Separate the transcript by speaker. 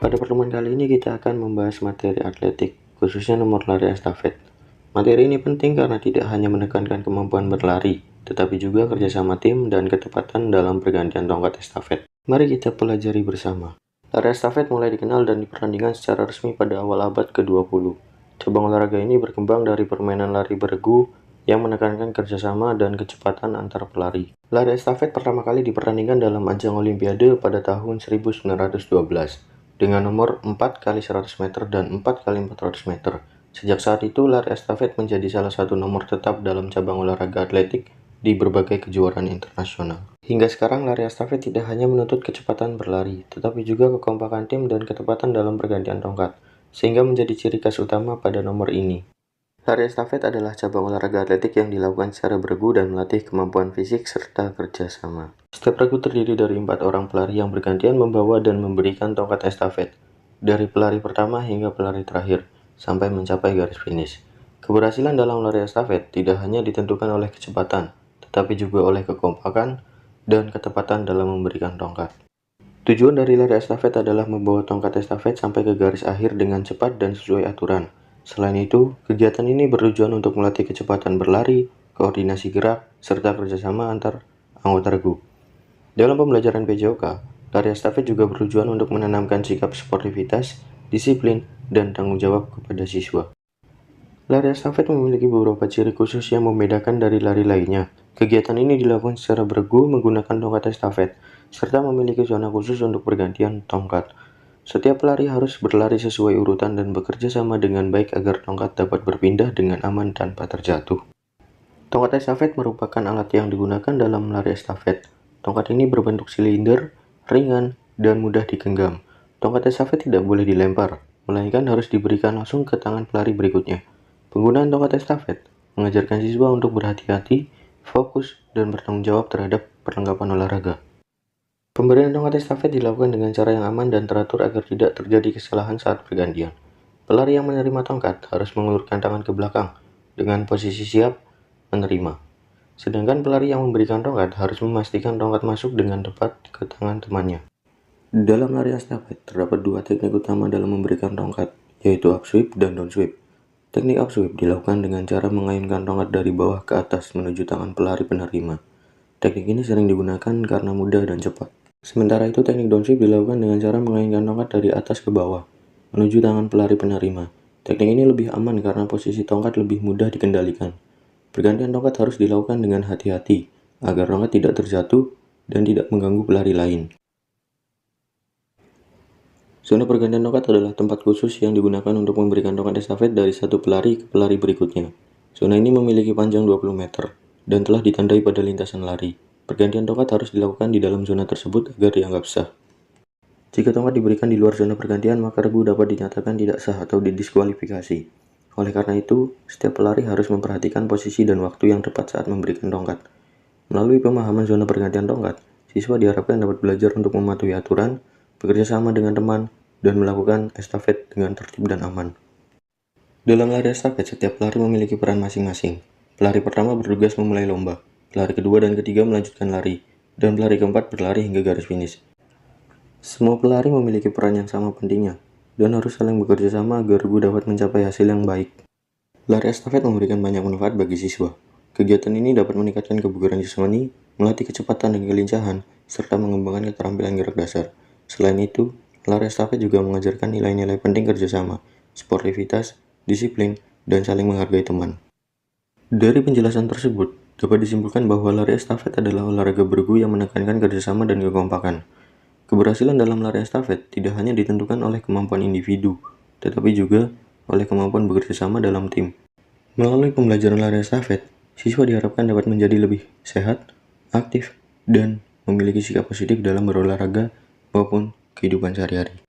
Speaker 1: Pada pertemuan kali ini kita akan membahas materi atletik, khususnya nomor lari estafet. Materi ini penting karena tidak hanya menekankan kemampuan berlari, tetapi juga kerjasama tim dan ketepatan dalam pergantian tongkat estafet. Mari kita pelajari bersama. Lari estafet mulai dikenal dan dipertandingkan secara resmi pada awal abad ke-20. Cabang olahraga ini berkembang dari permainan lari beregu yang menekankan kerjasama dan kecepatan antar pelari. Lari estafet pertama kali dipertandingkan dalam ajang Olimpiade pada tahun 1912 dengan nomor 4 x 100 meter dan 4 x 400 meter. Sejak saat itu, lari estafet menjadi salah satu nomor tetap dalam cabang olahraga atletik di berbagai kejuaraan internasional. Hingga sekarang, lari estafet tidak hanya menuntut kecepatan berlari, tetapi juga kekompakan tim dan ketepatan dalam pergantian tongkat, sehingga menjadi ciri khas utama pada nomor ini. Lari estafet adalah cabang olahraga atletik yang dilakukan secara beregu dan melatih kemampuan fisik serta kerjasama. Setiap regu terdiri dari 4 orang pelari yang bergantian membawa dan memberikan tongkat estafet, dari pelari pertama hingga pelari terakhir, sampai mencapai garis finish. Keberhasilan dalam lari estafet tidak hanya ditentukan oleh kecepatan, tetapi juga oleh kekompakan dan ketepatan dalam memberikan tongkat. Tujuan dari lari estafet adalah membawa tongkat estafet sampai ke garis akhir dengan cepat dan sesuai aturan. Selain itu, kegiatan ini bertujuan untuk melatih kecepatan berlari, koordinasi gerak, serta kerjasama antar anggota regu. Dalam pembelajaran PJOK, lari estafet juga bertujuan untuk menanamkan sikap sportivitas, disiplin, dan tanggung jawab kepada siswa. Lari estafet memiliki beberapa ciri khusus yang membedakan dari lari lainnya. Kegiatan ini dilakukan secara beregu menggunakan tongkat estafet, serta memiliki zona khusus untuk pergantian tongkat. Setiap pelari harus berlari sesuai urutan dan bekerja sama dengan baik agar tongkat dapat berpindah dengan aman tanpa terjatuh. Tongkat estafet merupakan alat yang digunakan dalam lari estafet. Tongkat ini berbentuk silinder, ringan, dan mudah digenggam. Tongkat estafet tidak boleh dilempar, melainkan harus diberikan langsung ke tangan pelari berikutnya. Penggunaan tongkat estafet mengajarkan siswa untuk berhati-hati, fokus, dan bertanggung jawab terhadap perlengkapan olahraga. Pemberian tongkat estafet dilakukan dengan cara yang aman dan teratur agar tidak terjadi kesalahan saat pergantian. Pelari yang menerima tongkat harus mengulurkan tangan ke belakang dengan posisi siap menerima. Sedangkan pelari yang memberikan tongkat harus memastikan tongkat masuk dengan tepat ke tangan temannya. Dalam lari estafet, terdapat dua teknik utama dalam memberikan tongkat, yaitu upsweep dan downsweep. Teknik upsweep dilakukan dengan cara mengayunkan tongkat dari bawah ke atas menuju tangan pelari penerima. Teknik ini sering digunakan karena mudah dan cepat. Sementara itu, teknik downsweep dilakukan dengan cara mengayunkan tongkat dari atas ke bawah, menuju tangan pelari penerima. Teknik ini lebih aman karena posisi tongkat lebih mudah dikendalikan. Pergantian tongkat harus dilakukan dengan hati-hati, agar tongkat tidak terjatuh dan tidak mengganggu pelari lain. Zona pergantian tongkat adalah tempat khusus yang digunakan untuk memberikan tongkat estafet dari satu pelari ke pelari berikutnya. Zona ini memiliki panjang 20 meter, dan telah ditandai pada lintasan lari. Pergantian tongkat harus dilakukan di dalam zona tersebut agar dianggap sah. Jika tongkat diberikan di luar zona pergantian, maka regu dapat dinyatakan tidak sah atau didiskualifikasi. Oleh karena itu, setiap pelari harus memperhatikan posisi dan waktu yang tepat saat memberikan tongkat. Melalui pemahaman zona pergantian tongkat, siswa diharapkan dapat belajar untuk mematuhi aturan, bekerja sama dengan teman, dan melakukan estafet dengan tertib dan aman. Dalam lari estafet, setiap pelari memiliki peran masing-masing. Pelari pertama bertugas memulai lomba. Pelari kedua dan ketiga melanjutkan lari, dan pelari keempat berlari hingga garis finish. Semua pelari memiliki peran yang sama pentingnya, dan harus saling bekerja sama agar regu dapat mencapai hasil yang baik. Lari estafet memberikan banyak manfaat bagi siswa. Kegiatan ini dapat meningkatkan kebugaran jasmani, melatih kecepatan dan kelincahan, serta mengembangkan keterampilan gerak dasar. Selain itu, lari estafet juga mengajarkan nilai-nilai penting kerjasama, sportivitas, disiplin, dan saling menghargai teman. Dari penjelasan tersebut, dapat disimpulkan bahwa lari estafet adalah olahraga beregu yang menekankan kerjasama dan kekompakan. Keberhasilan dalam lari estafet tidak hanya ditentukan oleh kemampuan individu, tetapi juga oleh kemampuan bekerja sama dalam tim. Melalui pembelajaran lari estafet, siswa diharapkan dapat menjadi lebih sehat, aktif, dan memiliki sikap positif dalam berolahraga maupun kehidupan sehari-hari.